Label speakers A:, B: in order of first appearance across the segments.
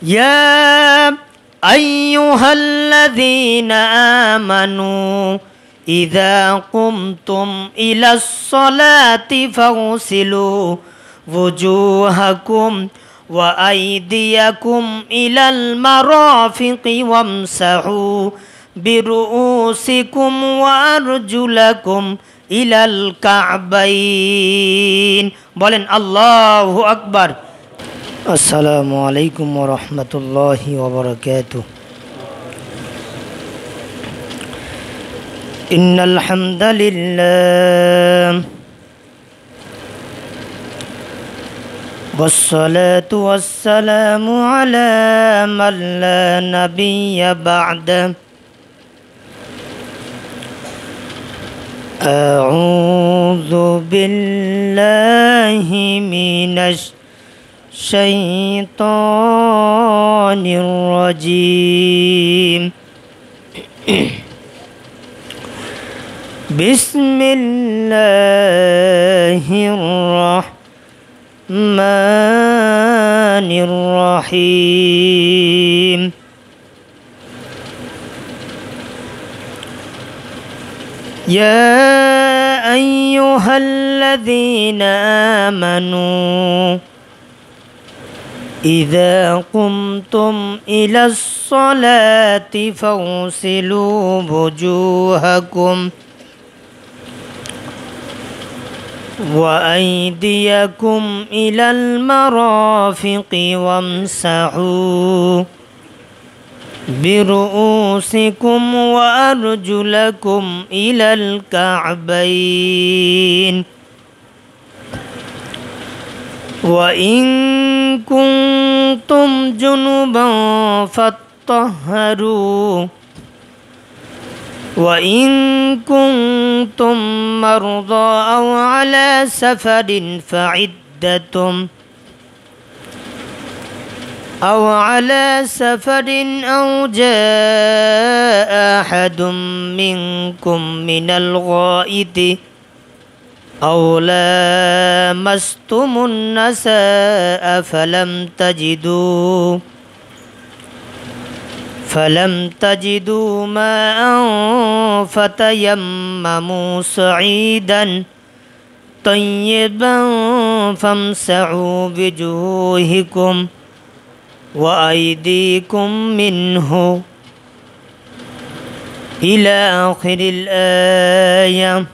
A: يا أيها الذين آمنوا إذا قمتم إلى الصلاة فاغسلوا وجوهكم وأيديكم إلى المرافق وامسحوا برؤوسكم وأرجلكم إلى الكعبين بولن الله أكبر السلام عليكم ورحمة الله وبركاته إن الحمد لله والصلاة والسلام على من لا نبي بعده أعوذ بالله من الشيطان الرجيم بسم الله الرحمن الرحيم يا أيها الذين آمنوا إذا قمتم إلى الصلاة فاغسلوا وجوهكم وأيديكم إلى المرافق وامسحوا برؤوسكم وأرجلكم إلى الكعبين وإن كنتم جنبا فاطهروا وإن كنتم مرضى أو على سفر أو جاء أحد منكم من الغائط أو لامستم النساء فلم تجدوا ماء فتيمموا صعيدا طيبا فامسحوا بوجوهكم وأيديكم منه إلى آخر الآية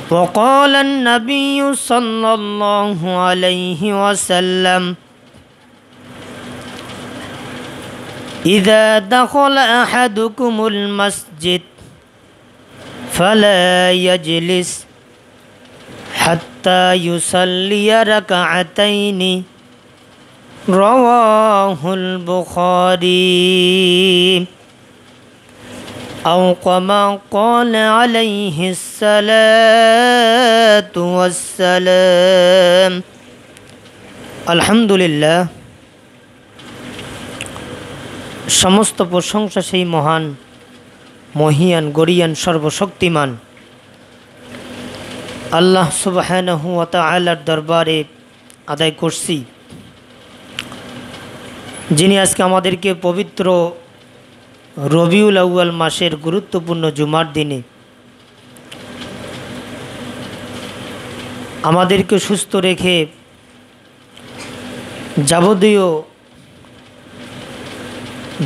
A: وقال النبي صلى الله عليه وسلم إذا دخل أحدكم المسجد فلا يجلس حتى يصلي ركعتين رواه البخاري أو كما قال عليه الصلاة والسلام الحمد لله সমস্ত প্রশংসা সেই মহান মহিয়ান গরিয়ান সর্বশক্তিমান আল্লাহ সুবহানাহু ওয়া তাআলার দরবারে আদায় করছি, যিনি আজকে আমাদেরকে পবিত্র রবিউল আউয়াল মাসের গুরুত্বপূর্ণ জুমার দিনে আমাদেরকে সুস্থ রেখে যাবতীয়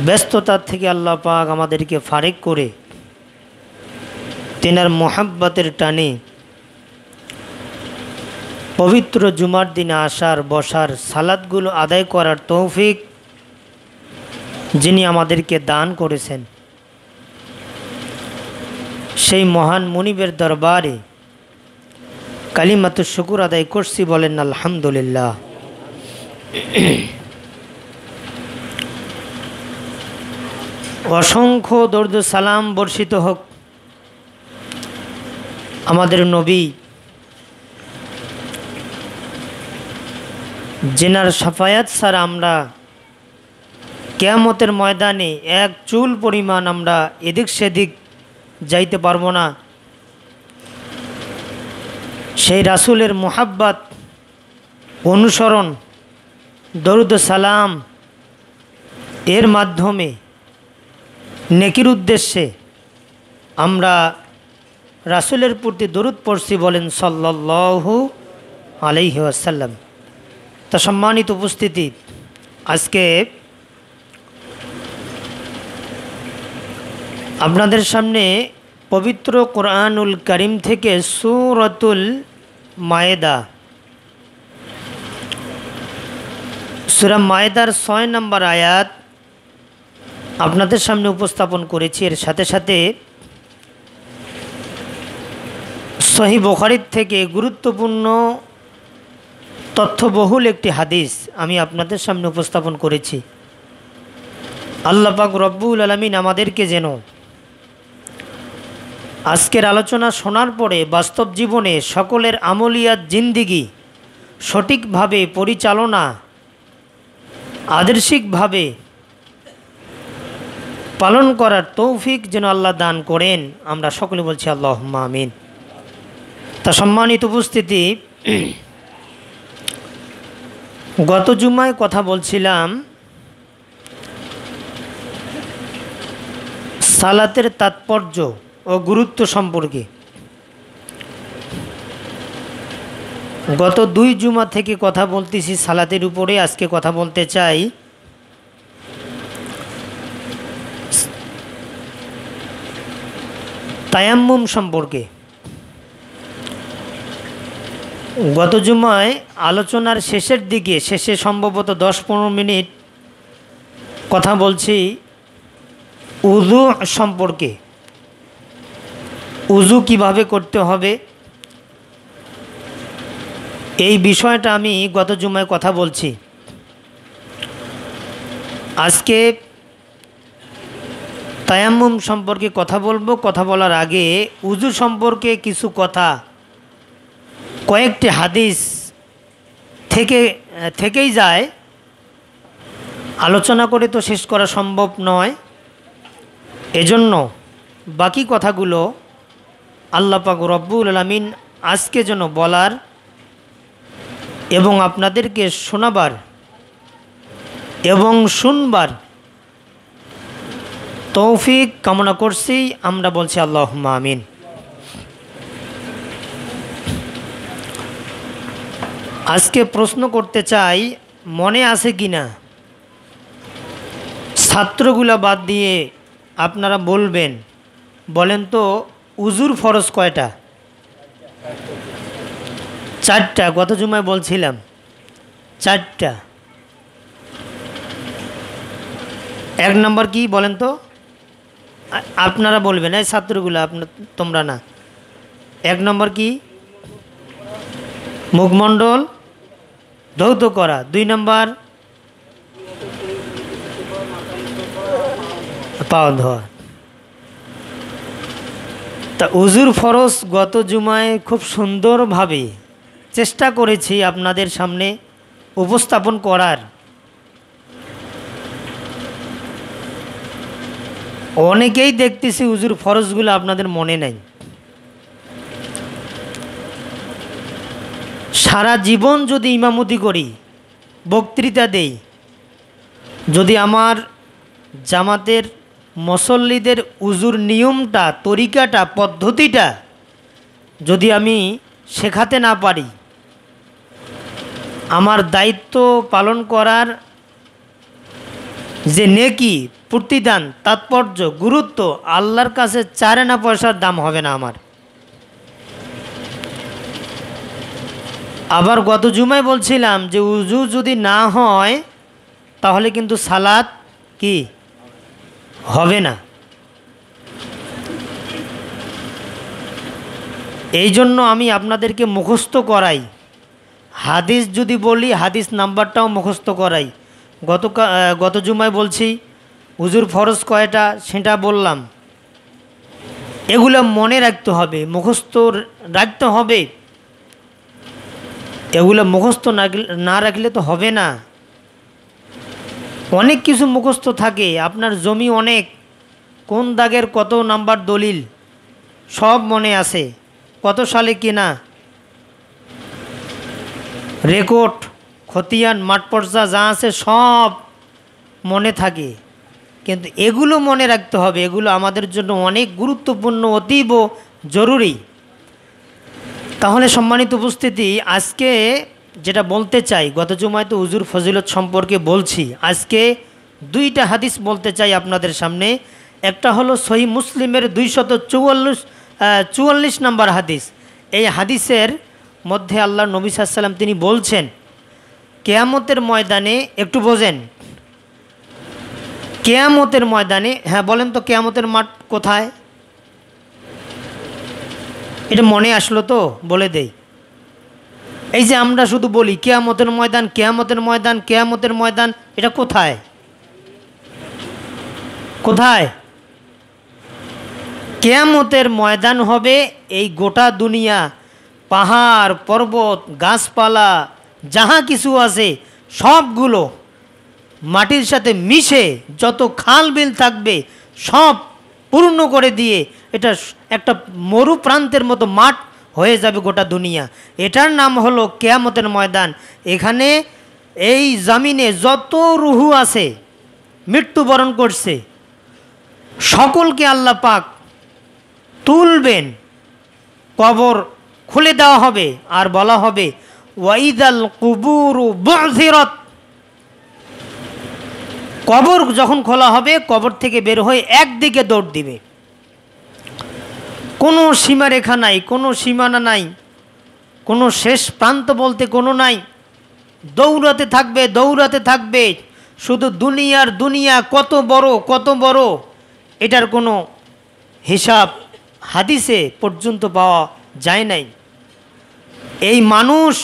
A: ব্যস্ততার থেকে আল্লাহ পাক আমাদেরকে ফারেক করে তেনার মোহাব্বতের টানে পবিত্র জুমার দিনে আসার বসার সালাতগুলো আদায় করার তৌফিক যিনি আমাদেরকে দান করেছেন, সেই মহান মুনিবের দরবারে কালিমাতুশ শুকর আদায় করছি, বলেন আলহামদুলিল্লাহ। অসংখ্য দরুদ সালাম বর্ষিত হোক আমাদের নবী, যেনার শাফায়াত ছাড়া আমরা কিয়ামতের ময়দানে এক চুল পরিমাণ আমরা এদিক সেদিক যাইতে পারবো না। সেই রাসূলের মুহাব্বত অনুসরণ দরুদ ও সালাম এর মাধ্যমে নেকির উদ্দেশ্যে আমরা রাসূলের প্রতি দরুদ পড়ছি, বলেন সাল্লাল্লাহু আলাইহি ওয়াসাল্লাম। তা সম্মানিত উপস্থিতি, আজকে আপনাদের সামনে পবিত্র কোরআনুল কারীম থেকে সূরাতুল মায়েদা, সূরা মায়েদার 6 নম্বর আয়াত আপনাদের সামনে উপস্থাপন করেছি। এর সাথে সাথে সহিহ বুখারীর থেকে গুরুত্বপূর্ণ তথ্যবহুল একটি হাদিস আমি আপনাদের সামনে উপস্থাপন করেছি। আল্লাহ পাক রব্বুল আলামিন আমাদেরকে যেন আজকের আলোচনা শোনার পরে বাস্তব জীবনে সকলের আমলিয়াত জিন্দিগি সঠিকভাবে পরিচালনা আদর্শিকভাবে পালন করার তৌফিক যেন আল্লাহ দান করেন, আমরা সকলে বলছি আল্লাহুম্মা আমিন। তা সম্মানিত উপস্থিতি, গত জুমায় কথা বলছিলাম সালাতের তাৎপর্য ও গুরুত্ব সম্পর্কে। গত 2 জুমা থেকে কথা বলতেছি সালাতের উপরে। আজকে কথা বলতে চাই তায়াম্মুম সম্পর্কে। গত জুমায় আলোচনার শেষের দিকে, শেষে সম্ভবত 10-15 মিনিট কথা বলছি উযু সম্পর্কে। উযু কিভাবে করতে হবে এই বিষয়টা আমি গত জুমায় কথা বলছি। আজকে তায়াম্মুম সম্পর্কে কথা বলবো। কথা বলার আগে উযু সম্পর্কে কিছু কথা, কয়েকটি হাদিস থেকেই যায়, আলোচনা করে তো শেষ করা সম্ভব নয়। এজন্য বাকি কথাগুলো আল্লাহ পাক রব্বুল আলামিন আজকে যেন বলার এবং আপনাদেরকে শোনাবার এবং শুনবার তৌফিক কামনা করছি। আমরা বলছি আল্লাহুম্মা আমিন। আজকে প্রশ্ন করতে চাই, মনে আছে কি না, ছাত্রগুলা বাদ দিয়ে আপনারা বলবেন, বলেন তো উযুর ফরজ কয়টা? 4টা। গত জুমায় বলছিলাম 4টা। 1 নম্বর কি বলেন তো? আপনারা বলবেন, এই ছাত্রগুলা, তোমরা না। 1 নম্বর কি? মুখমণ্ডল ধৌত করা। 2 নম্বর পা ধোয়া। তা উযুর ফরজ গত জুমায় খুব সুন্দরভাবে চেষ্টা করেছি আপনাদের সামনে উপস্থাপন করার। অনেকেই দেখতেছি উযুর ফরজগুলো আপনাদের মনে নাই। সারা জীবন যদি ইমামতি করি, বক্তৃতা দেই, যদি আমার জামাতের মুসল্লিদের উযুর নিয়মটা, তরিকাটা, পদ্ধতিটা যদি আমি শেখাতে না পারি, আমার দায়িত্ব পালন করার যে নেকি, প্রতিদান, তাৎপর্য, গুরুত্ব আল্লাহর কাছে 4 আনা পয়সার দাম হবে না আমার। আবার গত জুমায় বলছিলাম যে উযু যদি না হয় তাহলে কিন্তু সালাত কি হবে না। এই জন্য আমি আপনাদেরকে মুখস্থ করাই। হাদিস যদি বলি, হাদিস নাম্বারটাও মুখস্থ করাই। গত জুমায় বলছি উযুর ফরজ কয়টা সেটা বললাম। এগুলো মনে রাখতে হবে, মুখস্থ রাখতে হবে। এগুলো মুখস্থ না রাখলে তো হবে না। অনেক কিছু মুখস্থ থাকে, আপনার জমি অনেক, কোন দাগের কত নাম্বার দলিল সব মনে আছে, কত সালে কেনা, রেকর্ড খতিয়ান, মাঠ পর্চা যা আছে সব মনে থাকে, কিন্তু এগুলো মনে রাখতে হবে, এগুলো আমাদের জন্য অনেক গুরুত্বপূর্ণ, অতীব জরুরি। তাহলে সম্মানিত উপস্থিতি, আজকে যেটা বলতে চাই, গত জুমায় তো উজুর ফজিলত সম্পর্কে বলছি, আজকে দুইটা হাদিস বলতে চাই আপনাদের সামনে। একটা হলো সহিহ মুসলিমের 244 নম্বর হাদিস। এই হাদিসের মধ্যে আল্লাহ নবী সাল্লাল্লাহু আলাইহি ওয়াসাল্লাম তিনি বলছেন, কিয়ামতের ময়দানে, একটু বোঝেন, কিয়ামতের ময়দানে, হ্যাঁ বলেন তো কিয়ামতের মাঠ কোথায়? এটা মনে আসলো তো, বলে দেই। এই যে আমরা শুধু বলি কিয়ামতের ময়দান, কিয়ামতের ময়দান, কিয়ামতের ময়দান, এটা কোথায়? কোথায়? কিয়ামতের ময়দান হবে এই গোটা দুনিয়া, পাহাড় পর্বত গাছপালা যাহা কিছু আছে সবগুলো মাটির সাথে মিশে যত খাল বিল থাকবে সব পূর্ণ করে দিয়ে এটা একটা মরু প্রান্তের মতো মাঠ হয়ে যাবে গোটা দুনিয়া। এটার নাম হলো কিয়ামতের ময়দান। এখানে এই জমিনে যত রুহু আছে মৃত্যুবরণ করছে সকলকে আল্লাহ পাক তুলবেন, কবর খুলে দেওয়া হবে, আর বলা হবে ওয়াইদাল কুবুরু বু'থিরাত। কবর যখন খোলা হবে, কবর থেকে বের হয়ে একদিকে দৌড় দিবে, কোনো সীমারেখা নাই, কোনো সীমানা নাই, কোনো শেষ প্রান্ত বলতে কোনো নাই, দৌড়াতে থাকবে, দৌড়াতে থাকবে, শুধু দুনিয়ার দুনিয়া, কত বড় কত বড়, এটার কোনো হিসাব হাদিসে পর্যন্ত পাওয়া যায় নাই। এই মানুষ,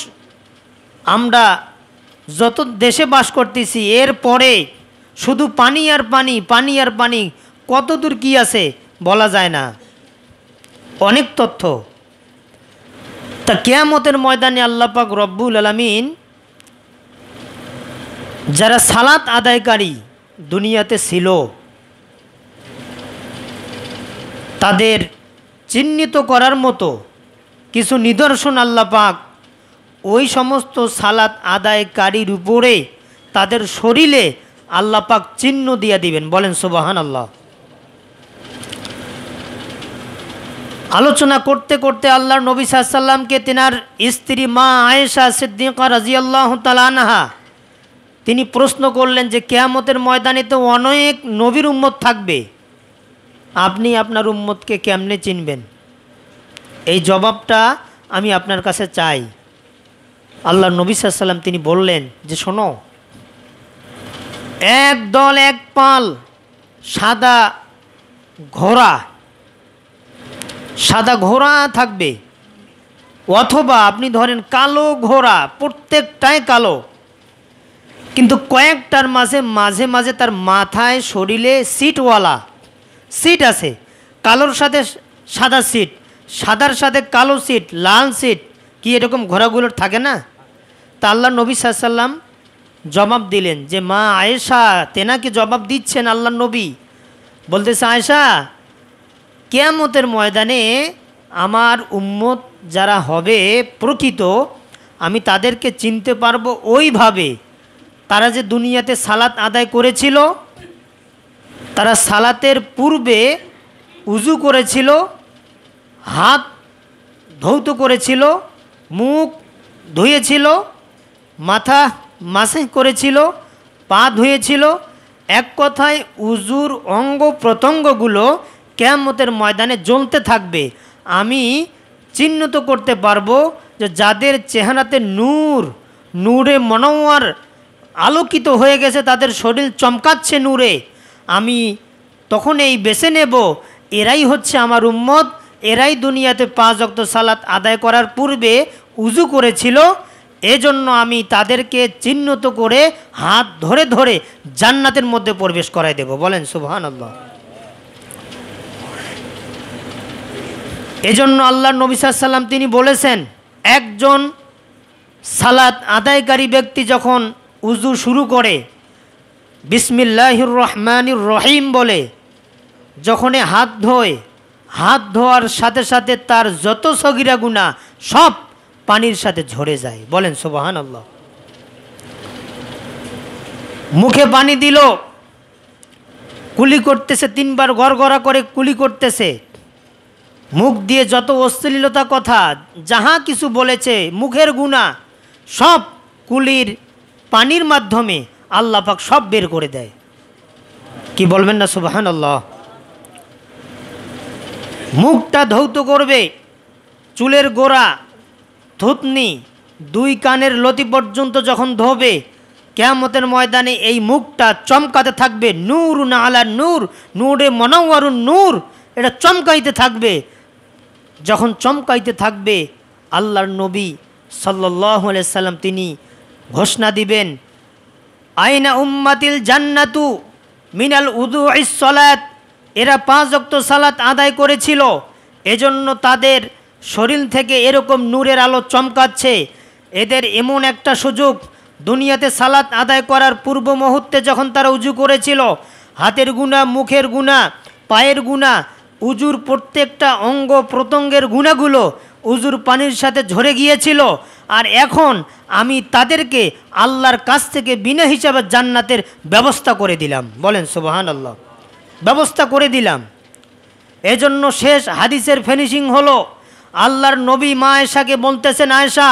A: আমরা যত দেশে বাস করতেছি, এর পরে শুধু পানি আর পানি, পানি আর পানি, কত দূর কী আছে বলা যায় না, অনেক তথ্য। তা কিয়ামতের ময়দানে আল্লাহ পাক রব্বুল আলামিন যারা সালাত আদায়কারী দুনিয়াতে ছিল তাদের চিহ্নিত করার মতো কিছু নিদর্শন আল্লাহ পাক ওই সমস্ত সালাত আদায়কারীর উপরে, তাদের শরীরে আল্লাহ পাক চিহ্ন দিয়ে দিবেন। বলেন সুবহানাল্লাহ। আলোচনা করতে করতে আল্লাহর নবী সাল্লাল্লাহু আলাইহি ওয়াসাল্লামকে তেনার স্ত্রী মা আয়েশা সিদ্দিকা রাদিয়াল্লাহু তাআলা আনহা তিনি প্রশ্ন করলেন যে কিয়ামতের ময়দানে তো অনেক নবীর উম্মত থাকবে, আপনি আপনার উম্মতকে কেমনে চিনবেন? এই জবাবটা আমি আপনার কাছে চাই। আল্লাহর নবী সাল্লাল্লাহু আলাইহি ওয়াসাল্লাম তিনি বললেন যে শোনো, এক দল এক পাল সাদা ঘোড়া, সাদা ঘোড়া থাকবে, অথবা আপনি ধরেন কালো ঘোড়া, প্রত্যেকটাই কালো, কিন্তু কয়েকটার মাঝে মাঝে মাঝে তার মাথায় শরীরে সিটওয়ালা সিট আছে, কালোর সাথে সাদা সিট, সাদার সাথে কালো সিট, লাল সিট, কি এরকম ঘোড়াগুলোর থাকে না? তা আল্লাহ নবী সাল্লাল্লাহু আলাইহি ওয়াসাল্লাম জবাব দিলেন যে মা আয়েশা, তেনাকে জবাব দিচ্ছেন আল্লাহ নবী, বলতেছে আয়েশা, কিয়ামতের ময়দানে আমার উম্মত যারা হবে প্রকৃত, আমি তাদেরকে চিনতে পারবো ওইভাবে, তারা যে দুনিয়াতে সালাত আদায় করেছিল, তারা সালাতের পূর্বে উজু করেছিল, হাত ধৌত করেছিল, মুখ ধুয়েছিল, মাথা মাসে করেছিল, পা ধুয়েছিল, এক কথায় উজুর অঙ্গ প্রত্যঙ্গগুলো কিয়ামতের ময়দানে জ্বলতে থাকবে। আমি চিহ্নিত করতে পারবো যে যাদের চেহারাতে নূর, নূরে মনোয়ার আলোকিত হয়ে গেছে, তাদের শরীর চমকাচ্ছে নূরে, আমি তখন এই বেছে নেব এরাই হচ্ছে আমার উম্মত, এরাই দুনিয়াতে 5 ওয়াক্ত সালাত আদায় করার পূর্বে উজু করেছিল, এজন্য আমি তাদেরকে চিহ্নিত করে হাত ধরে ধরে জান্নাতের মধ্যে প্রবেশ করাই দেব। বলেন সুবহানাল্লাহ। এজন্য আল্লাহর নবী সাল্লাল্লাহু আলাইহি ওয়াসাল্লাম তিনি বলেছেন, একজন সালাত আদায়কারী ব্যক্তি যখন উজু শুরু করে বিসমিল্লাহির রহমানির রহিম বলে যখনই হাত ধোয়, হাত ধোয়ার সাথে সাথে তার যত সগীরা গুনাহ সব পানির সাথে ঝরে যায়। বলেন সুবহানাল্লাহ। মুখে পানি দিল, কুলি করতেছে, 3 বার গড়গড়া করে কুলি করতেছে, মুখ দিয়ে যত অশ্লীলতা কথা যাহা কিছু বলেছে মুখের গুনাহ সব কুলির পানির মাধ্যমে আল্লাহ পাক সব বের করে দেয়। কি বলবেন না সুবহানাল্লাহ। মুখটা ধৌত করবে, চুলের গোড়া, থুতনি, 2 কানের লতি পর্যন্ত যখন ধোবে, কিয়ামতের ময়দানে এই মুখটা চমকাতে থাকবে, নূরুন আলা নূর, নূরে মুনাওয়ারুন নূর, এটা চমকাইতে থাকবে। যখন চমকাইতে থাকবে আল্লাহর নবী সাল্লাল্লাহু আলাইহি সাল্লাম তিনি ঘোষণা দিবেন, আইনা উম্মাতিল জান্নাতু মিনাল উদুইস সালাত, এরা 5 ওয়াক্ত সালাত আদায় করেছিল, এজন্য তাদের শরীর থেকে এরকম নূরের আলো চমকাচ্ছে। এদের এমন একটা সুযোগ, দুনিয়াতে সালাত আদায় করার পূর্ব মুহূর্তে যখন তারা উজু করেছিল, হাতের গুনাহ, মুখের গুনাহ, পায়ের গুনাহ, উজুর প্রত্যেকটা অঙ্গ প্রত্যঙ্গের গুনাহগুলো উজুর পানির সাথে ঝরে গিয়েছিল। আর এখন আমি তাদেরকে আল্লাহর কাছ থেকে বিনা হিসাবে জান্নাতের ব্যবস্থা করে দিলাম। বলেন সুবহানাল্লাহ, ব্যবস্থা করে দিলাম। এজন্য শেষ হাদিসের ফিনিশিং হলো, আল্লাহর নবী মা আয়েশাকে বলতেছেন, আয়েশা,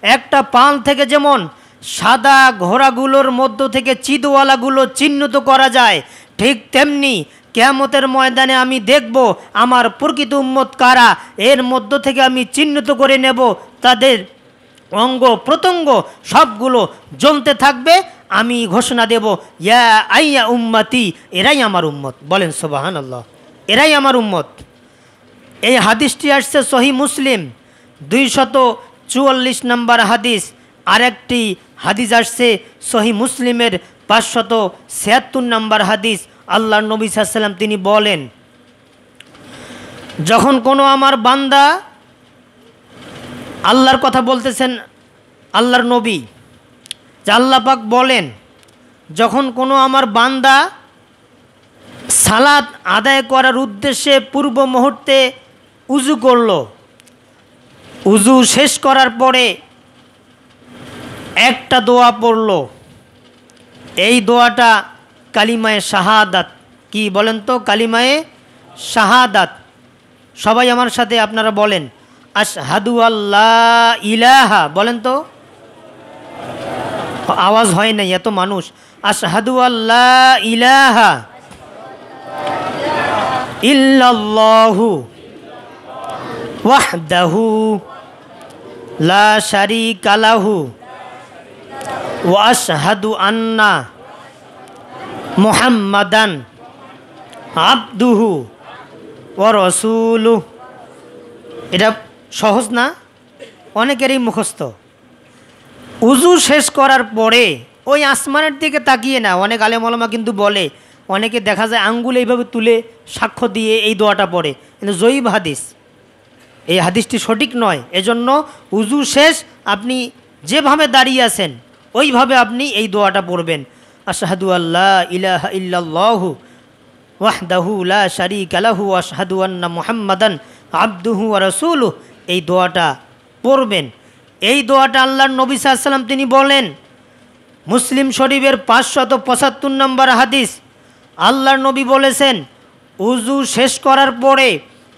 A: একটা পাল থেকে যেমন সাদা ঘোড়াগুলোর মধ্য থেকে চিদওয়ালাগুলো চিহ্নিত করা যায়, ঠিক তেমনি কিয়ামতের ময়দানে আমি দেখব আমার প্রকৃত উম্মত কারা, এর মধ্য থেকে আমি চিহ্নিত করে নেব, তাদের অঙ্গ প্রত্যঙ্গ সবগুলো জ্বলতে থাকবে। আমি ঘোষণা দেব, ইয়া আইয়া উম্মতি, এরাই আমার উম্মত। বলেন সুবহানাল্লাহ, এরাই আমার উম্মত। এই হাদিসটি আসছে সহিহ মুসলিম 244 নম্বর হাদিস। আরেকটি হাদিস আসছে সহিহ মুসলিমের 576 নম্বর হাদিস। আল্লাহর নবী সাল্লাল্লাহু আলাইহি ওয়াসাল্লাম তিনি বলেন, যখন কোনো আমার বান্দা, আল্লাহর কথা বলতেছেন আল্লাহর নবী, যে আল্লাহ পাক বলেন, যখন কোনো আমার বান্দা সালাত আদায় করার উদ্দেশ্যে পূর্ব মুহূর্তে উজু করলো, উজু শেষ করার পরে একটা দোয়া পড়লো, এই দোয়াটা কালিমায়ে শাহাদাত। কি বলেন তো? কালিমায়ে শাহাদাত। সবাই আমার সাথে আপনারা বলেন, আশহাদু আল্লাহ ইলাহা। বলেন তো, আওয়াজ হয় নাই, এত মানুষ। আশহাদু আল্লাহ ইলাহা ইল্লাল্লাহু ওয়াহদাহু লা শারীকা লাহু ওয়া আশহাদু আন্না মুহাম্মাদান আবদুহু ওয়া রাসূলুহু। এটা সহজ না? অনেকেরই মুখস্থ। উজু শেষ করার পরে ওই আসমানের দিকে তাকিয়ে না, অনেক আলেম ওলামা কিন্তু বলে, অনেকে দেখা যায় আঙ্গুল এইভাবে তুলে সাক্ষ্য দিয়ে এই দোয়াটা পড়ে, কিন্তু জয়ীব হাদিস, এই হাদিসটি সঠিক নয়। এজন্য উজু শেষ আপনি যেভাবে দাঁড়িয়ে আছেন ওইভাবে আপনি এই দোয়াটা পড়বেন, আশহাদু আল্লাহ ইলাহা ইল্লাল্লাহু ওয়াহদাহু লা শারীকা লাহু ওয়া আশহাদু আন্না মুহাম্মাদান আবদুহু ওয়া রাসূলুহু। এই দোয়াটা পড়বেন। এই দোয়াটা আল্লাহর নবী সাল্লাল্লাহু আলাইহি ওয়াসাল্লাম তিনি বলেন, মুসলিম শরীফের 575 নম্বর হাদিস, আল্লাহর নবী বলেছেন, উজু শেষ করার পরে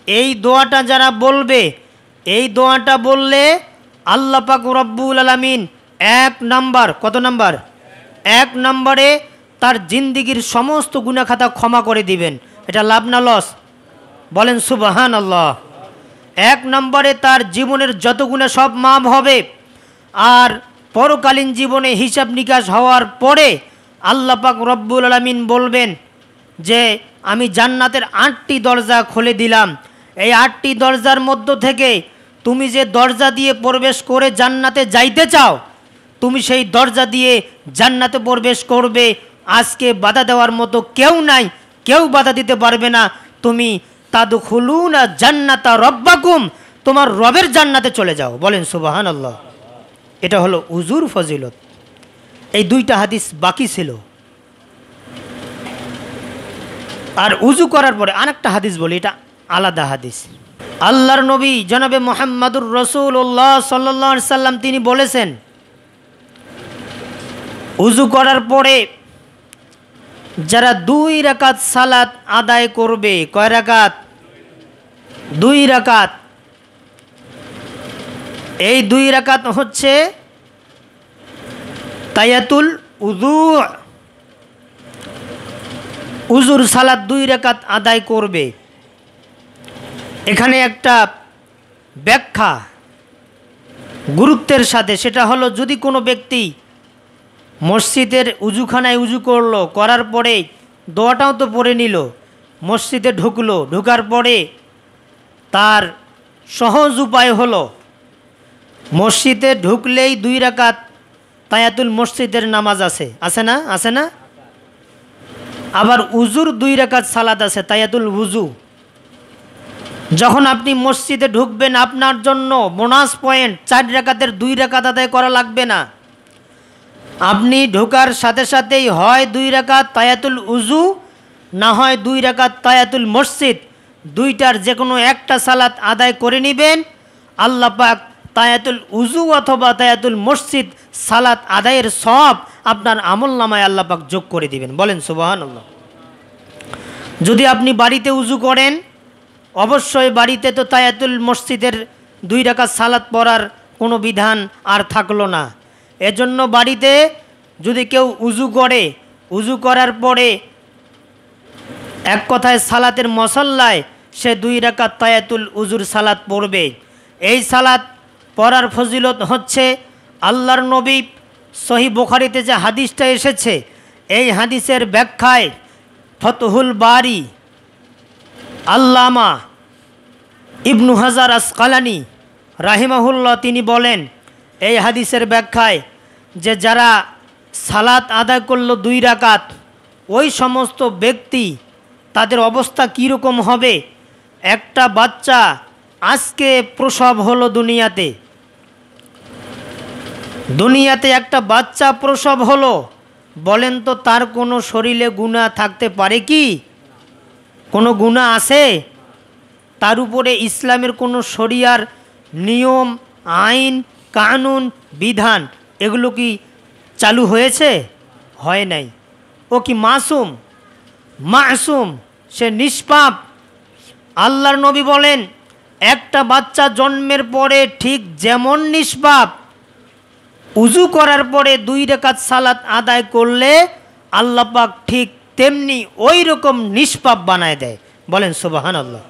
A: এই দোয়াটা যারা বলবে, এই দোয়াটা বললে আল্লাহ পাক রব্বুল আলামিন 1 নাম্বার, কত নাম্বার? 1 নম্বরে তার জিন্দিগির সমস্ত গুনাহ খাতা ক্ষমা করে দিবেন। এটা লাভ না লস? বলেন সুবহানাল্লাহ। 1 নম্বরে তার জীবনের যত গুনাহ সব মাফ হবে। আর পরকালীন জীবনে হিসাব নিকাশ হওয়ার পরে আল্লাহ পাক রব্বুল আলামিন বলবেন যে আমি জান্নাতের 8টি দরজা খুলে দিলাম, এই 8টি দরজার মধ্য থেকে তুমি যে দরজা দিয়ে প্রবেশ করে জান্নাতে যাইতে চাও, তুমি সেই দরজা দিয়ে জান্নাতে প্রবেশ করবে। আজকে বাধা দেওয়ার মতো কেউ নাই, কেউ বাধা দিতে পারবে না। তুমি তাদখুলুনা জান্নাতা রব্বাকুম, তোমার রবের জান্নাতে চলে যাও। বলেন সুবহানাল্লাহ। এটা হলো উজুর ফজিলত। এই 2টা হাদিস বাকি ছিল। আর উজু করার পরে আরেকটা হাদিস বলি, এটা আলাদা হাদিস। আল্লাহর নবী জনাবে মুহাম্মাদুর রাসূলুল্লাহ সাল্লাল্লাহু আলাইহি সাল্লাম তিনি বলেছেন, উজু করার পরে যারা 2 রাকাত সালাত আদায় করবে, কয় রাকাত? 2 রাকাত। এই 2 রাকাত হচ্ছে তায়াতুল উযু, উজুর সালাত 2 রাকাত আদায় করবে। এখানে একটা ব্যাখ্যা গুরুত্বের সাথে, সেটা হলো যদি কোনো ব্যক্তি মসজিদের উজুখানায় উজু করলো, করার পরে দোয়াটাও তো পড়ে নিল, মসজিদে ঢুকলো, ঢুকার পরে তার সহজ উপায় হলো মসজিদে ঢুকলেই 2 রাকাত তায়াতুল মসজিদের নামাজ আছে, আছে না? আছে না? আবার উজুর 2 রাকাত সালাত আছে, তায়াতুল উজু। যখন আপনি মসজিদে ঢুকবেন আপনার জন্য বোনাস পয়েন্ট, 4 রাকাতের 2 রাকাত আদায় করা লাগবে না। আপনি ঢোকার সাথে সাথেই হয় 2 রাকাত তায়াতুল উজু, না হয় 2 রাকাত তায়াতুল মসজিদ, 2টার যে কোনো একটা সালাত আদায় করে নেবেন। আল্লাহ পাক তায়াতুল উজু অথবা তায়াতুল মসজিদ সালাত আদায়ের সব আপনার আমলনামায় আল্লাহ পাক যোগ করে দিবেন। বলেন সুবহানাল্লাহ। যদি আপনি বাড়িতে উজু করেন, অবশ্যই বাড়িতে তো তায়াতুল মসজিদের 2 রাকাত সালাত পড়ার কোনো বিধান আর থাকলো না। এজন্য বাড়িতে যদি কেউ উজু করে, উজু করার পরে এক কথায় সালাতের মসল্লায় সে 2 রাকাত তায়াতুল উজুর সালাত পড়বে। এই সালাত পড়ার ফজিলত হচ্ছে, আল্লাহর নবী সহিহ বুখারীতে যে হাদিসটা এসেছে, এই হাদিসের ব্যাখ্যায় ফতহুল বারি আল্লামা ইবনু হাজার আসকালানি রাহিমাহুল্লাহ তিনি বলেন এই হাদিসের ব্যাখ্যায় যে যারা সালাত আদায় করলো 2 রাকাত, ওই সমস্ত ব্যক্তি তাদের অবস্থা কীরকম হবে? একটা বাচ্চা আজকে প্রসব হলো দুনিয়াতে, দুনিয়াতে একটা বাচ্চা প্রসব হলো, বলেন তো তার কোনো শরীরে গুনাহ থাকতে পারে কি? কোনো গুনাহ আছে? তার উপরে ইসলামের কোনো শরিয়ার নিয়ম, আইন, কানুন, বিধান এগুলো কি চালু হয়েছে? হয় নাই। ও কি মাসুম? মাসুম, সে নিষ্পাপ। আল্লাহর নবী বলেন একটা বাচ্চা জন্মের পরে ঠিক যেমন নিষ্পাপ, উজু করার পরে 2 রাকাত সালাত আদায় করলে আল্লাহ পাক ঠিক তেমনি ওই রকম নিষ্পাপ বানায় দেয়। বলেন সুবহানাল্লাহ।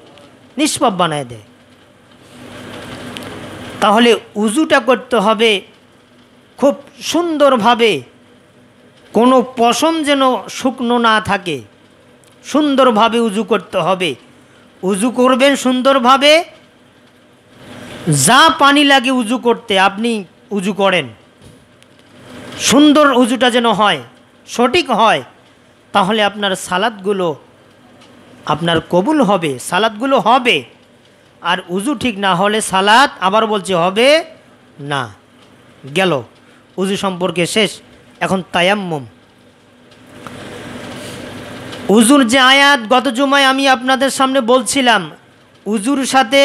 A: নিষ্পাপ বানায় দেয়। তাহলে উজুটা করতে হবে খুব সুন্দরভাবে, কোনো পশম যেন শুকনো না থাকে, সুন্দরভাবে উজু করতে হবে। উজু করবেন সুন্দরভাবে, যা পানি লাগে উজু করতে আপনি উজু করেন, সুন্দর উজুটা যেন হয়, সঠিক হয়, তাহলে আপনার সালাতগুলো আপনার কবুল হবে, সালাতগুলো হবে। আর উজু ঠিক না হলে সালাত, আবার বলছে, হবে না। গেল উজু সম্পর্কে শেষ। এখন তায়াম্মুম। উজুর যে আয়াত গত জুমায় আমি আপনাদের সামনে বলছিলাম, উজুর সাথে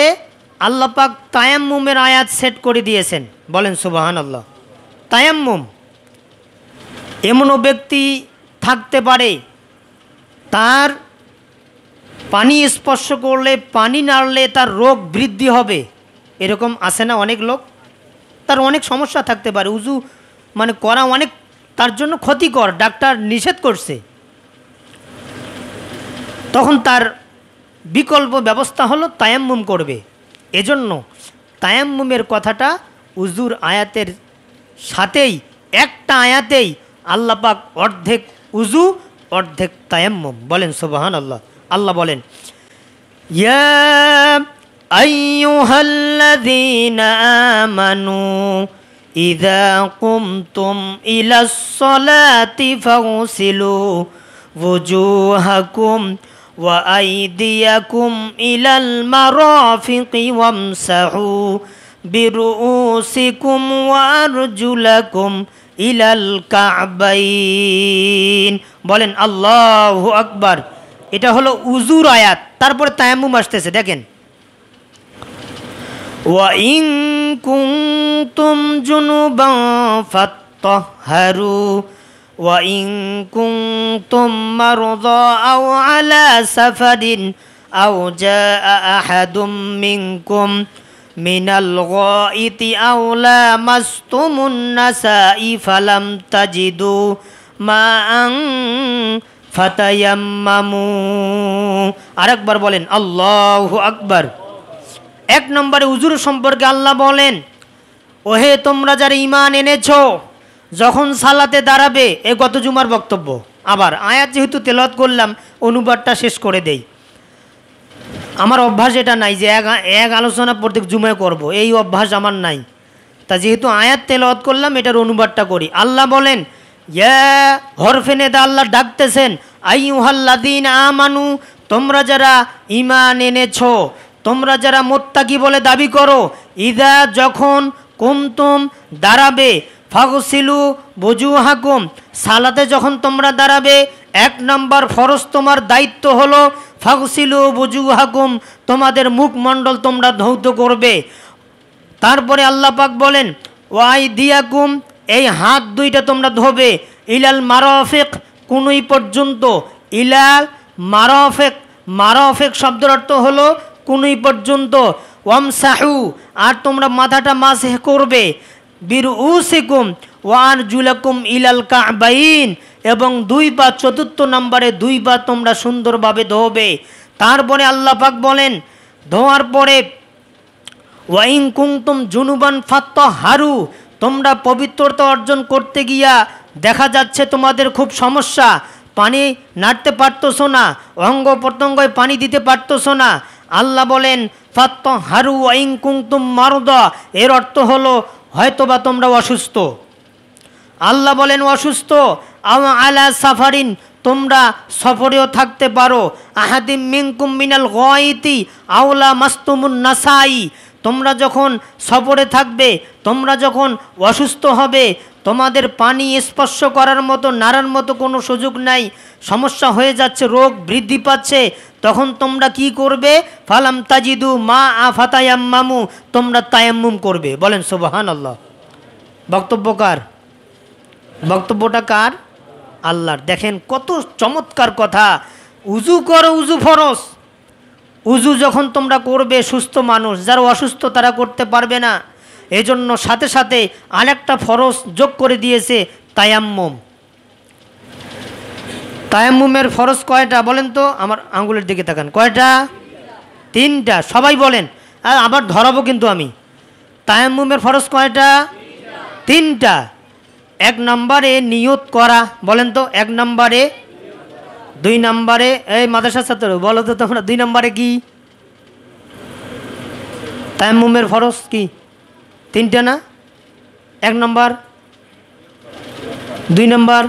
A: আল্লাহ পাক তায়াম্মুমের আয়াত সেট করে দিয়েছেন। বলেন সুবহানাল্লাহ। তায়াম্মুম, এমনও ব্যক্তি থাকতে পারে তার পানি স্পর্শ করলে, পানি নাড়লে তার রোগ বৃদ্ধি হবে, এরকম আছে না অনেক লোক? তার অনেক সমস্যা থাকতে পারে, উজু মানে করা অনেক তার জন্য ক্ষতিকর, ডাক্তার নিষেধ করছে, তখন তার বিকল্প ব্যবস্থা হলো তায়াম্মুম করবে। এজন্য তায়াম্মুমের কথাটা উজুর আয়াতের সাথেই, একটা আয়াতেই আল্লাহ পাক অর্ধেক উজু অর্ধেক তায়াম্মুম। বলেন সুবহানাল্লাহ। আল্লাহ বলেন, ইয়া আইয়ুহাল্লাযীনা আমানু ইযা কুমতুম ইলাস সালাতি ফাগসিলু ওয়ুজুহাকুম ওয়া আইদিয়াকুম ইলাল মারাফিকি ওয়ামসাহু বিরুউসিকুম ওয়া আরজুলাকুম ইলাল কাবাইন। বলেন আল্লাহু আকবার। এটা হলো উজুর আয়াত, তারপরে তায়াম্মুম আসতেছে। দেখেন, ওয়া ইন কুনতুম জুনুবান ফাত্তাহহারু وإن كنتم مرضى أو على سفر أو جاء أحد منكم من الغائط أو لامستم النساء فلم تجدوا ماء فتيمموا আরেকবার বলেন আল্লাহু আকবার। এক নম্বরে উজুর সম্পর্কে আল্লাহ বলেন, ওহে তোমরা যারা ঈমান এনেছো, যখন সালাতে দাঁড়াবে, এ গত জুমার বক্তব্য। আবার আয়াত যেহেতু তেলাওয়াত করলাম, অনুবাদটা শেষ করে দেই। আমার অভ্যাস এটা নাই যে এক আলোচনা প্রত্যেক জুমায় করব, এই অভ্যাস আমার নাই। তা যেহেতু আয়াত তেলাওয়াত করলাম, এটার অনুবাদটা করি। আল্লাহ বলেন, ইয়া হরফে নেদা, আল্লাহ ডাকতেছেন, আইয়ুহাল্লাযীনা আমানু, তোমরা যারা ঈমান এনেছো, তোমরা যারা মুত্তাকি বলে দাবি করো, ইদা যখন কুমতুম দাঁড়াবে, ফাগসিলু বুজুহাকুম, সালাতে যখন তোমরা দাঁড়াবে, এক নম্বর ফরজ তোমার দায়িত্ব হলো ফাগসিলু বুজুহাকুম, তোমাদের মুখমণ্ডল তোমরা ধৌত করবে। তারপরে আল্লাহ পাক বলেন, ওয়াইদিয়াকুম, এই হাত দুইটা তোমরা ধোবে, ইলাল মারাফিক, কুনুই পর্যন্ত, ইলাল মারাফিক, মারাফিক শব্দের অর্থ হলো কুনুই পর্যন্ত। ওয়ামসাহু, আর তোমরা মাথাটা মাসহ করবে, বিরউসিকুম ওয়ারজুলাকুম ইলাল কাবাইন, এবং দুই পা, চতুর্থ নম্বরে দুই পা তোমরা সুন্দরভাবে ধোবে। তারপরে আল্লাহ পাক বলেন, ধোয়ার পরে ওয়াইন কুনতুম জুনুবান ফাত্তাহারু, তোমরা পবিত্রতা অর্জন করতে গিয়া দেখা যাচ্ছে তোমাদের খুব সমস্যা, পানি নাড়তে পারতেছো না, অঙ্গ প্রত্যঙ্গয় পানি দিতে পারতেছো না। আল্লাহ বলেন ফাত্তাহারু ওয়াইন কুনতুম মারদা, এর অর্থ হলো হয়তোবা তোমরা অসুস্থ। আল্লাহ বলেন অসুস্থ, আও আলা সাফারিন, তোমরা সফরেও থাকতে পারো, আহাদিম মিনকুম মিনাল গায়তি আওলা মাস্তুমুন নাসাই, তোমরা যখন সফরে থাকবে, তোমরা যখন অসুস্থ হবে, তোমাদের পানি স্পর্শ করার মতো, নাড়ার মতো কোনো সুযোগ নাই, সমস্যা হয়ে যাচ্ছে, রোগ বৃদ্ধি পাচ্ছে, তখন তোমরা কি করবে? ফালাম তাজিদু মা আফাতায়াম্মামু, তোমরা তায়াম্মুম করবে। বলেন সুবহানাল্লাহ। বক্তব্য কার? বক্তব্যটা কার? আল্লাহর। দেখেন কত চমৎকার কথা। উজু করো, উজু ফরজ। উজু যখন তোমরা করবে, সুস্থ মানুষ, যারা অসুস্থ তারা করতে পারবে না, এজন্য সাথে সাথে আরেকটা ফরজ যোগ করে দিয়েছে, তায়াম্মুম। তায়াম্মুমের ফরজ কয়টা বলেন তো? আমার আঙ্গুলের দিকে তাকান, কয়টা? তিনটা। সবাই বলেন, আর আবার ধরাবো কিন্তু আমি। তায়াম্মুমের ফরজ কয়টা? তিনটা। এক নম্বরে নিয়ত করা, বলেন তো এক নম্বরে। দুই নম্বরে, এই মাদ্রাসা ছাত্র বলো তো তোমরা, দুই নম্বরে কি? তায়াম্মুমের ফরজ কি? তিনটা না? এক নম্বর, দুই নম্বর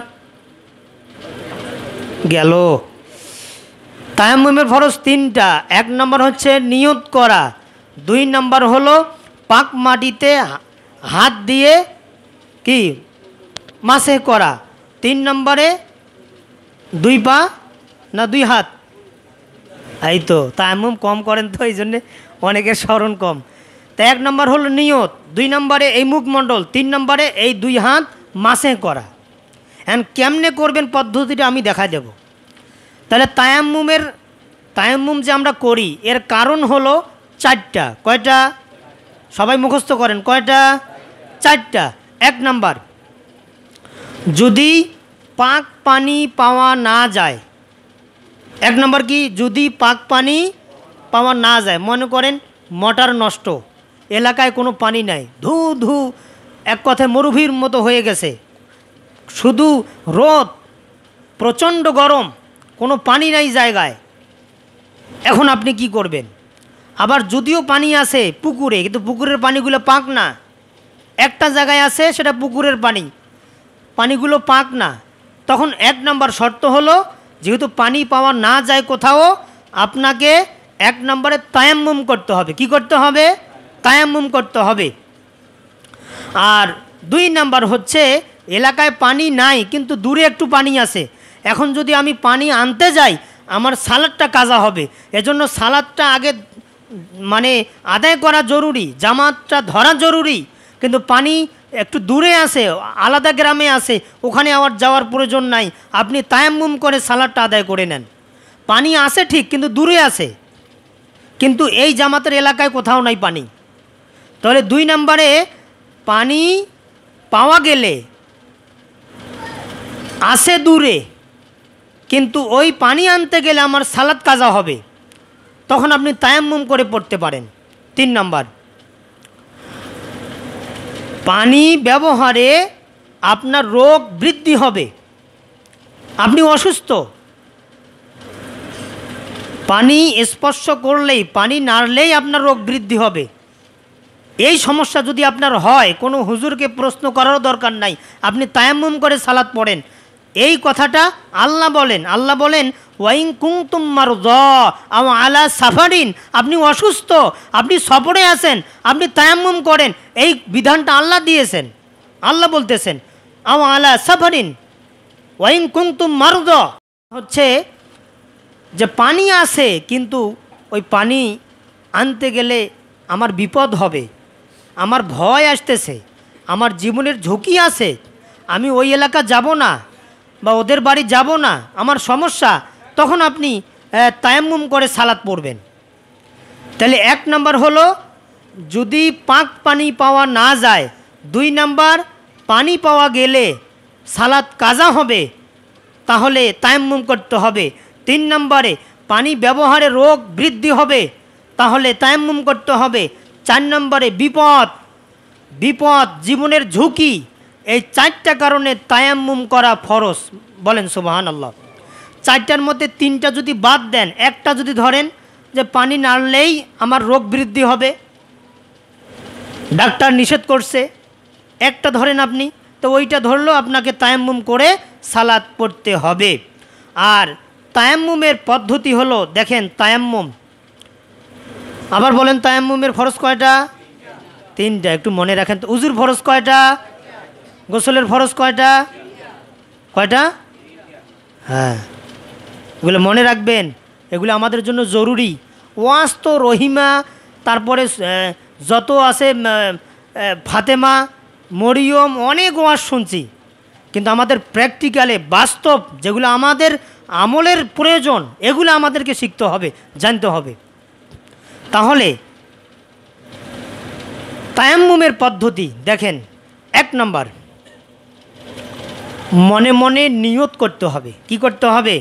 A: গেল। তায়াম্মুমের ফরজ তিনটা। এক নম্বর হচ্ছে নিয়ত করা, দুই নম্বর হলো পাক মাটিতে হাত দিয়ে কি মাসে করা, তিন নম্বরে দুই পা না দুই হাত। এই তো তায়াম্মুম কম করেন তো, এই জন্যে অনেকের স্মরণ কম। তা এক নম্বর হলো নিয়ত, দুই নম্বরে এই মুখমণ্ডল, তিন নম্বরে এই দুই হাত মাসে করা। এখন কেমনে করবেন পদ্ধতিটা আমি দেখা দেব। তাহলে তায়াম্মুম যে আমরা করি, এর কারণ হলো চারটা। কয়টা? সবাই মুখস্থ করেন, কয়টা? চারটা। এক নম্বর, যদি পাক পানি পাওয়া না যায়। এক নম্বর কি? যদি পাক পানি পাওয়া না যায়, মনে করেন মোটর নষ্ট, এলাকায় কোনো পানি নাই, ধু ধু এক কথায় মরুভূমির মতো হয়ে গেছে, শুধু রোদ, প্রচণ্ড গরম, কোনো পানি নাই জায়গায়। এখন আপনি কি করবেন? আবার যদিও পানি আছে পুকুরে, কিন্তু পুকুরের পানিগুলো পাক না। একটা জায়গায় আছে, সেটা পুকুরের পানি, পানিগুলো পাক না। তখন এক নম্বর শর্ত হলো, যেহেতু পানি পাওয়া না যায় কোথাও, আপনাকে এক নম্বরে তায়াম্মুম করতে হবে। কি করতে হবে? তায়াম্মুম করতে হবে। আর দুই নাম্বার হচ্ছে, এলাকায় পানি নাই কিন্তু দূরে একটু পানি আছে, এখন যদি আমি পানি আনতে যাই, আমার সালাদটা কাজা হবে, এজন্য সালাদটা আগে মানে আদায় করা জরুরি, জামাতটা ধরা জরুরি, কিন্তু পানি একটু দূরে আছে, আলাদা গ্রামে আছে, ওখানে আবার যাওয়ার প্রয়োজন নাই, আপনি তায়াম্মুম করে সালাদটা আদায় করে নেন। পানি আছে ঠিক, কিন্তু দূরে আছে, কিন্তু এই জামাতের এলাকায় কোথাও নাই পানি। তাহলে 2 নম্বরে পানি পাওয়া গেলে আছে দূরে, কিন্তু ওই পানি আনতে গেলে আমার সালাত কাজা হবে, তখন আপনি তায়াম্মুম করে পড়তে পারেন। 3 নম্বর, পানি ব্যবহারে আপনার রোগ বৃদ্ধি হবে, আপনি অসুস্থ, পানি স্পর্শ করলেই, পানি নাড়লেই আপনার রোগ বৃদ্ধি হবে। এই সমস্যা যদি আপনার হয়, কোনো হুজুরকে প্রশ্ন করারও দরকার নাই, আপনি তায়াম্মুম করে সালাত পড়েন। এই কথাটা আল্লাহ বলেন, আল্লাহ বলেন ওয়াইন কুনতুম মারযা আও আলা সাফারিন, আপনি অসুস্থ, আপনি সফরে আছেন, আপনি তায়াম্মুম করেন, এই বিধানটা আল্লাহ দিয়েছেন। আল্লাহ বলতেছেন আও আলা সাফারিন ওয়াইন কুনতুম মারযা, হচ্ছে যে পানি আছে, কিন্তু ওই পানি আনতে গেলে আমার বিপদ হবে, আমার ভয় আসতেছে, আমার জীবনের ঝুঁকি আছে, আমি ওই এলাকা যাব না বা ওদের বাড়ি যাব না, আমার সমস্যা, তখন আপনি তায়াম্মুম করে সালাত পড়বেন। তাহলে 1 নম্বর হলো যদি পাক পানি পাওয়া না যায়, 2 নম্বর পানি পাওয়া গেলে সালাত কাজা হবে, তাহলে তায়াম্মুম করতে হবে। 3 নম্বরে পানি ব্যবহারে রোগ বৃদ্ধি হবে, তাহলে তায়াম্মুম করতে হবে। 4 নম্বরে বিপদ জীবনের ঝুঁকি, এই 4টা কারণে তায়াম্মুম করা ফরজ। বলেন সুবহানাল্লাহ। 4টার মধ্যে 3টা যদি বাদ দেন, একটা যদি ধরেন যে পানি নাড়লেই আমার রোগ বৃদ্ধি হবে, ডাক্তার নিষেধ করছে, একটা ধরেন আপনি, তো ওইটা ধরলেও আপনাকে তায়াম্মুম করে সালাত পড়তে হবে। আর তায়াম্মুমের পদ্ধতি হলো, দেখেন তায়াম্মুম, আবার বলেন তায়াম্মুমের ফরজ কয়টা? 3টা, একটু মনে রাখেন তো। উজুর ফরজ কয়টা? গোসলের ফরজ কয়টা? কয়টা? হ্যাঁ, এগুলো মনে রাখবেন, এগুলো আমাদের জন্য জরুরি। ওয়াজ তো রহিমা, তারপরে যত আছে ফাতেমা, মরিয়ম, অনেক ওয়াজ শুনছি, কিন্তু আমাদের প্র্যাকটিক্যালে বাস্তব যেগুলো আমাদের আমলের প্রয়োজন, এগুলো আমাদেরকে শিখতে হবে, জানতে হবে। তাহলে তায়াম্মুমের পদ্ধতি দেখেন, 1 নম্বর মনে মনে নিয়ত করতে হবে। কি করতে হবে?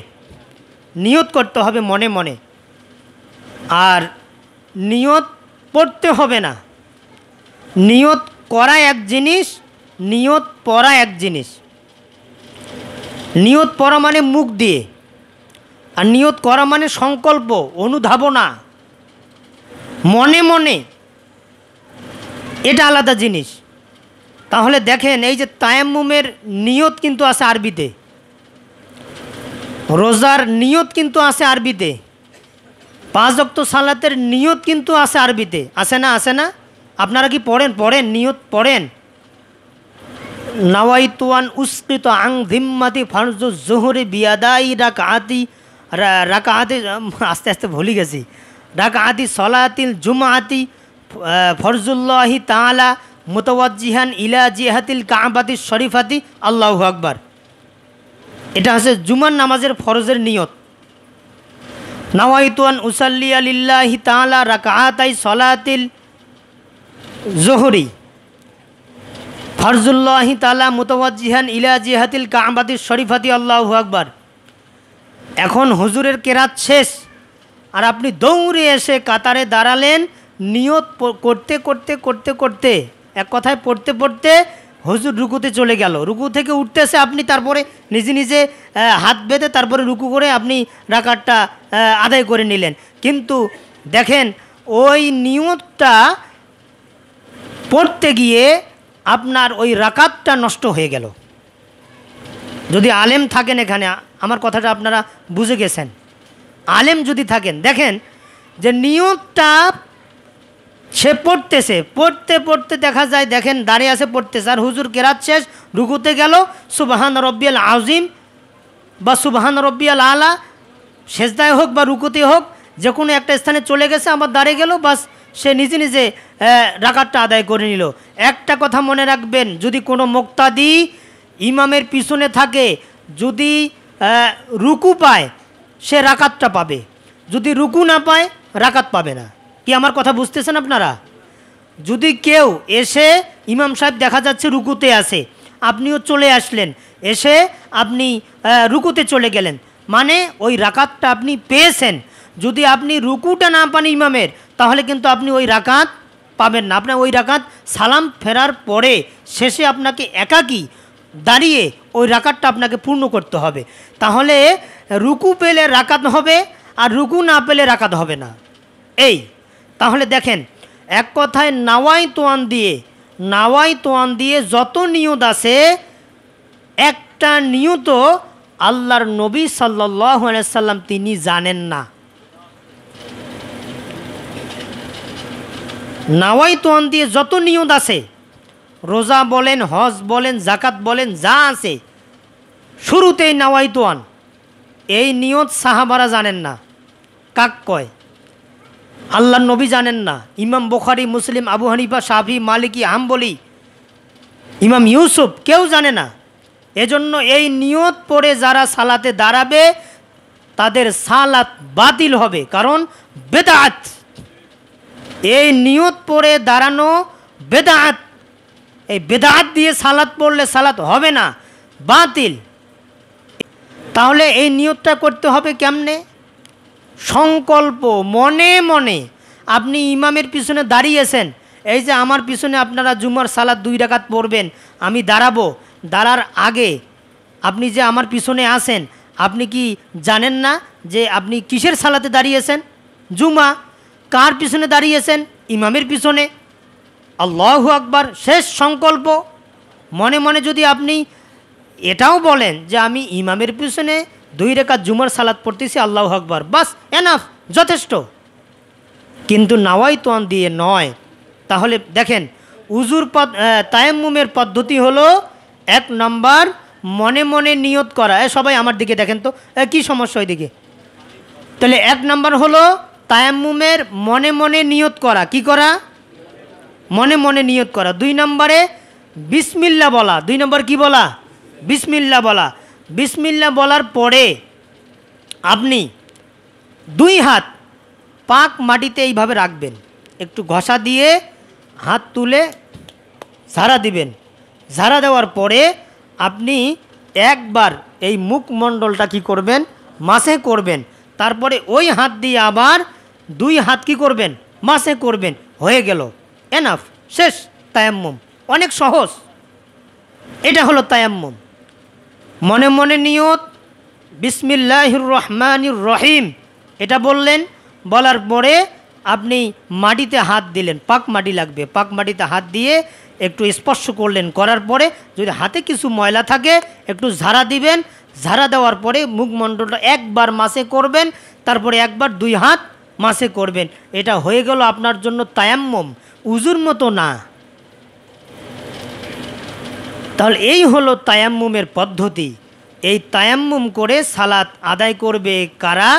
A: নিয়ত করতে হবে মনে মনে। আর নিয়ত পড়তে হবে না, নিয়ত করা এক জিনিস, নিয়ত পড়া এক জিনিস। নিয়ত পড়া মানে মুখ দিয়ে, আর নিয়ত করা মানে সংকল্প, অনুধাবনা, মনে মনে, এটা আলাদা জিনিস। তাহলে দেখেন, এই যে তায়াম্মুমের নিয়ত কিন্তু আছে আরবিতে, রোজার নিয়ত কিন্তু আছে আরবিতে, 5 ওয়াক্ত সালাতের নিয়ত কিন্তু আছে আরবিতে, আছে না? আছে না? আপনারা কি পড়েন নিয়ত পড়েন? নাওয়াইতুয়ান উসকিত আং জিম্মাতি ফারজুজ জোহরে বিয়াদাই রাকাআতি, আস্তে আস্তে ভুলে গেছি, রাকাআতি সলাতিল জুমআতি ফরজুল্লাহি তাআলা মুতাওয়াজ্জিহান ইলা জিহাতিল কাবাতি শরীফাতি, আল্লাহু আকবার। এটা হচ্ছে জুমার নামাজের ফরজের নিয়ত। নাওয়াইতুয়ান উসাল্লিয়া লিল্লাহি তাআলা রাকাআতাই সলাতিল জোহরি ফরজুল্লাহি তাআলা মুতাওয়াজ্জিহান ইলা জিহাতিল কাবাতি শরীফাতি, আল্লাহু আকবার। এখন হুজুরের কেরাত শেষ, আর আপনি দৌড়ে এসে কাতারে দাঁড়ালেন, নিয়ত করতে করতে করতে করতে, এক কথায় পড়তে পড়তে হুজুর রুকুতে চলে গেল, রুকু থেকে উঠতেছে আপনি, তারপরে নিজে নিজে হাত বেঁধে তারপরে রুকু করে আপনি রাকাতটা আদায় করে নিলেন। কিন্তু দেখেন, ওই নিয়তটা পড়তে গিয়ে আপনার ওই রাকাতটা নষ্ট হয়ে গেল। যদি আলেম থাকেন, এখানে আমার কথাটা আপনারা বুঝে গেছেন, আলেম যদি থাকেন, দেখেন যে নিয়তটা সে পড়তেছে, পড়তে পড়তে দেখা যায়, দেখেন দাঁড়িয়ে আছে পড়তেছে, আর হুজুর কেরাত শেষ, রুকুতে গেল, সুবহান রব্বিয়াল আযীম বা সুবহান রব্বিয়াল আলা, সেজদায় হোক বা রুকুতে হোক, যে কোনো একটা স্থানে চলে গেছে, আবার দাঁড়িয়ে গেল, বাস সে নিজে নিজে রাকাতটা আদায় করে নিল। একটা কথা মনে রাখবেন, যদি কোনো মুক্তাদি ইমামের পিছনে থাকে, যদি রুকু পায় সে রাকাতটা পাবে, যদি রুকু না পায় রাকাত পাবে না। কি আমার কথা বুঝতেছেন আপনারা? যদি কেউ এসে ইমাম সাহেব দেখা যাচ্ছে রুকুতে আছে, আপনিও চলে আসলেন, এসে আপনি রুকুতে চলে গেলেন, মানে ওই রাকাতটা আপনি পেয়েছেন। যদি আপনি রুকুটা না পান ইমামের, তাহলে কিন্তু আপনি ওই রাকাত পাবেন না। আপনার ওই রাকাত সালাম ফেরার পরে শেষে আপনাকে একাকী দাঁড়িয়ে ওই রাকাতটা আপনাকে পূর্ণ করতে হবে। তাহলে রুকু পেলে রাকাত হবে, আর রুকু না পেলে রাকাত হবে না। এই তাহলে দেখেন, এক কথায় নাওয়াই তোয়ান দিয়ে যত নিয়ত আছে, একটা নিয়ত আল্লাহর নবী সাল্লাল্লাহু আলাইহি সাল্লাম তিনি জানেন না। নাওয়াই তোয়ান দিয়ে যত নিয়ত আছে, রোজা বলেন, হজ বলেন, জাকাত বলেন, যা আছে শুরুতেই নাওয়াই তোয়ান, এই নিয়ত সাহাবারা জানেন না। কাক কয়? আল্লাহর নবী জানেন না, ইমাম বুখারী, মুসলিম, আবু হানিফা, শাফি, মালিকি, হাম্বলি, ইমাম ইউসুফ কেউ জানে না। এজন্য এই নিয়ত পড়ে যারা সালাতে দাঁড়াবে তাদের সালাত বাতিল হবে, কারণ বেদাত। এই নিয়ত পড়ে দাঁড়ানো বেদাত, এই বেদাত দিয়ে সালাত পড়লে সালাত হবে না, বাতিল। তাহলে এই নিয়তটা করতে হবে কেমনে? সংকল্প মনে মনে। আপনি ইমামের পিছনে দাঁড়িয়েছেন, এই যে আমার পিছনে আপনারা জুমার সালাত 2 রাকাত পড়বেন, আমি দাঁড়াবো, দাঁড়ার আগে আপনি যে আমার পিছনে আছেন, আপনি কি জানেন না যে আপনি কিসের সালাতে দাঁড়িয়েছেন? জুমা। কার পিছনে দাঁড়িয়েছেন? ইমামের পিছনে। আল্লাহু আকবার, শেষ সংকল্প। মনে মনে যদি আপনি এটাও বলেন যে আমি ইমামের পিছনে 2 রাকাত জুমার সালাত পড়তেছি, আল্লাহু আকবার, বাস এনাফ, যথেষ্ট। কিন্তু নাওয়াই তোয়ান দিয়ে নয়। তাহলে দেখেন, উজুর তায়াম্মুমের পদ্ধতি হলো 1 নম্বর মনে মনে নিয়ত করা। সবাই আমার দিকে দেখেন তো, কি সমস্যা ওইদিকে? তাহলে 1 নম্বর হলো তায়াম্মুমের মনে মনে নিয়ত করা। কি করা? মনে মনে নিয়ত করা। 2 নম্বরে বিসমিল্লাহ বলা। 2 নম্বর কি বলা? বিসমিল্লাহ বলা। বিসমিল্লাহ বলার পরে আপনি 2 হাত পাক মাটিতে এইভাবে রাখবেন, একটু ঘষা দিয়ে হাত তুলে ঝাড়া দিবেন। ঝাড়া দেওয়ার পরে আপনি একবার এই মুখমণ্ডলটা কি করবেন? মাসে করবেন। তারপরে ওই হাত দিয়ে আবার 2 হাত কি করবেন? মাসে করবেন। হয়ে গেল, এনাফ, শেষ তায়াম্মুম। অনেক সহজ। এটা হলো তায়াম্মুম। মনে মনে নিয়ত বিসমিল্লাহির রহমানির রহিম এটা বললেন, বলার পরে আপনি মাটিতে হাত দিলেন, পাক মাটি লাগবে, পাক মাটিতে হাত দিয়ে একটু স্পর্শ করলেন। করার পরে যদি হাতে কিছু ময়লা থাকে একটু ঝাড়া দিবেন। ঝাড়া দেওয়ার পরে মুখমণ্ডলটা একবার মাসে করবেন, তারপরে একবার 2 হাত মাসে করবেন। এটা হয়ে গেল আপনার জন্য তায়াম্মুম, উজুর মতো না। তাহলে এই হলো তায়াম্মুমের পদ্ধতি। এই তায়াম্মুম করে সালাত আদায় করবে কারা?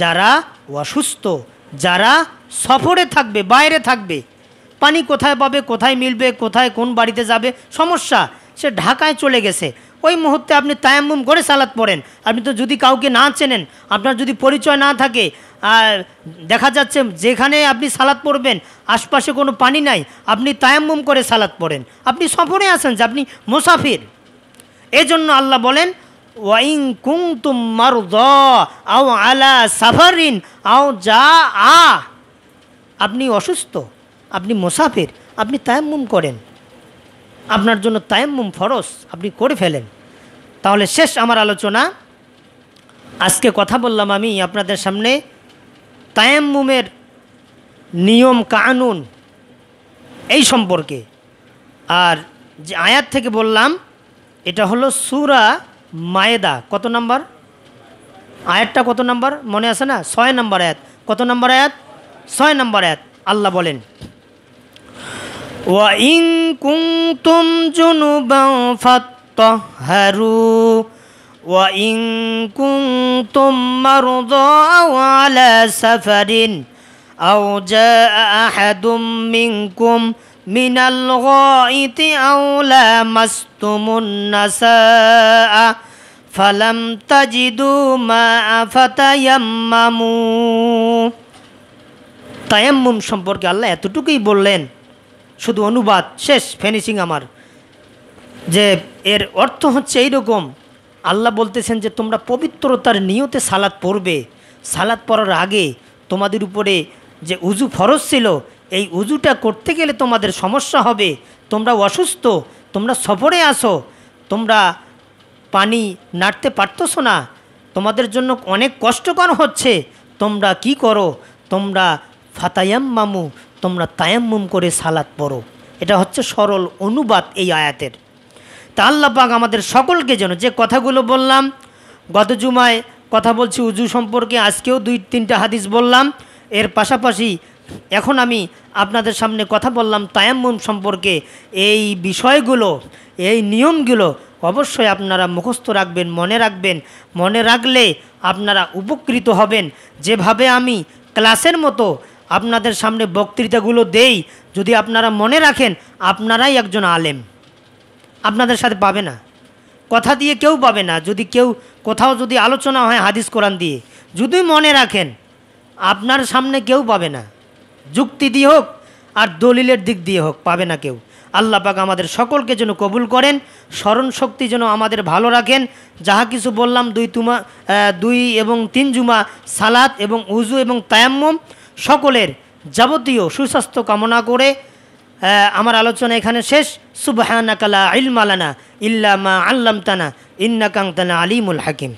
A: যারা অসুস্থ, যারা সফরে থাকবে, বাইরে থাকবে। পানি কোথায় পাবে, কোথায় মিলবে, কোথায় কোন বাড়িতে যাবে, সমস্যা। সে ঢাকায় চলে গেছে, ওই মুহূর্তে আপনি তায়াম্মুম করে সালাত পড়েন। আপনি তো যদি কাউকে না চেনেন, আপনার যদি পরিচয় না থাকে, দেখা যাচ্ছে যেখানে আপনি সালাত পড়বেন আশপাশে কোনো পানি নাই, আপনি তায়াম্মুম করে সালাত পড়েন। আপনি সফরে আছেন, যে আপনি মুসাফির। এজন্য আল্লাহ বলেন, ওয়াইন কুনতুম মারদা আও আলা সাফারিন আও জাআ। আপনি অসুস্থ, আপনি মুসাফির, আপনি তায়াম্মুম করেন। আপনার জন্য তায়াম্মুম ফরজ, আপনি করে ফেলেন। তাহলে শেষ আমার আলোচনা। আজকে কথা বললাম আমি আপনাদের সামনে তায়াম্মুমের নিয়ম কানুন এই সম্পর্কে। আর যে আয়াত থেকে বললাম এটা হলো সূরা মায়েদা। কত নম্বর আয়াতটা? কত নম্বর মনে আছে না? 6 নম্বর আয়াত। কত নম্বর আয়াত? 6 নম্বর আয়াত। আল্লাহ বলেন, ওয়া ইন কুনতুম জুনুবান ফাত্তাহহারু ওয়া ইন কুনতুম মারদা আও আলা সাফারিন আও জাআ আহাদুম মিনকুম মিনাল গায়িতি আও লামাসতুমুন নাসাআ ফালাম তাজিদু মাআ ফাতায়াম্মামু। তায়াম্মুম সম্পর্কে আল্লাহ এতটুকুই বললেন, শুধু অনুবাদ শেষ, ফিনিশিং আমার, যে এর অর্থ হচ্ছে এইরকম। আল্লাহ বলতেছেন যে তোমরা পবিত্রতার নিয়তে সালাত পড়বে। সালাত পড়ার আগে তোমাদের উপরে যে উজু ফরজ ছিল, এই উজুটা করতে গেলে তোমাদের সমস্যা হবে। তোমরা অসুস্থ, তোমরা সফরে আসো, তোমরা পানি নাড়তে পারতেছো না, তোমাদের জন্য অনেক কষ্টকর হচ্ছে। তোমরা কি করো? তোমরা ফাতায়াম্মামু, তোমরা তায়াম্মুম করে সালাত পড়ো। এটা হচ্ছে সরল অনুবাদ এই আয়াতের। তা আল্লাহ পাক আমাদের সকলকে যেন, যে কথাগুলো বললাম গত জুমায় কথা বলছি উজু সম্পর্কে, আজকেও 2-3টা হাদিস বললাম, এর পাশাপাশি এখন আমি আপনাদের সামনে কথা বললাম তায়াম্মুম সম্পর্কে। এই বিষয়গুলো, এই নিয়মগুলো অবশ্যই আপনারা মুখস্থ রাখবেন, মনে রাখবেন। মনে রাখলে আপনারা উপকৃত হবেন। যেভাবে আমি ক্লাসের মতো আপনাদের সামনে বক্তৃতাগুলো দেই, যদি আপনারা মনে রাখেন, আপনারাই একজন আলেম। আপনাদের সাথে পাবে না, কথা দিয়ে কেউ পাবে না। যদি কেউ কোথাও যদি আলোচনা হয় হাদিস কোরআন দিয়ে, যদি মনে রাখেন, আপনার সামনে কেউ পাবে না। যুক্তি দিয়ে হোক আর দলিলের দিক দিয়ে হোক, পাবে না কেউ। আল্লাহ পাক আমাদের সকলকে যেন কবুল করেন, স্মরণ শক্তি যেন আমাদের ভালো রাখেন। যাহা কিছু বললাম 2 এবং 3 জুমা সালাত এবং উজু এবং তায়াম্মুম, সকলের যাবতীয় সুস্বাস্থ্য কামনা করে আমার আলোচনা এখানে শেষ। সুবহানাকা লা ইলমা লানা ইল্লা মা আল্লামতানা ইন্নাকা আনতাল আলিমুল হাকিম।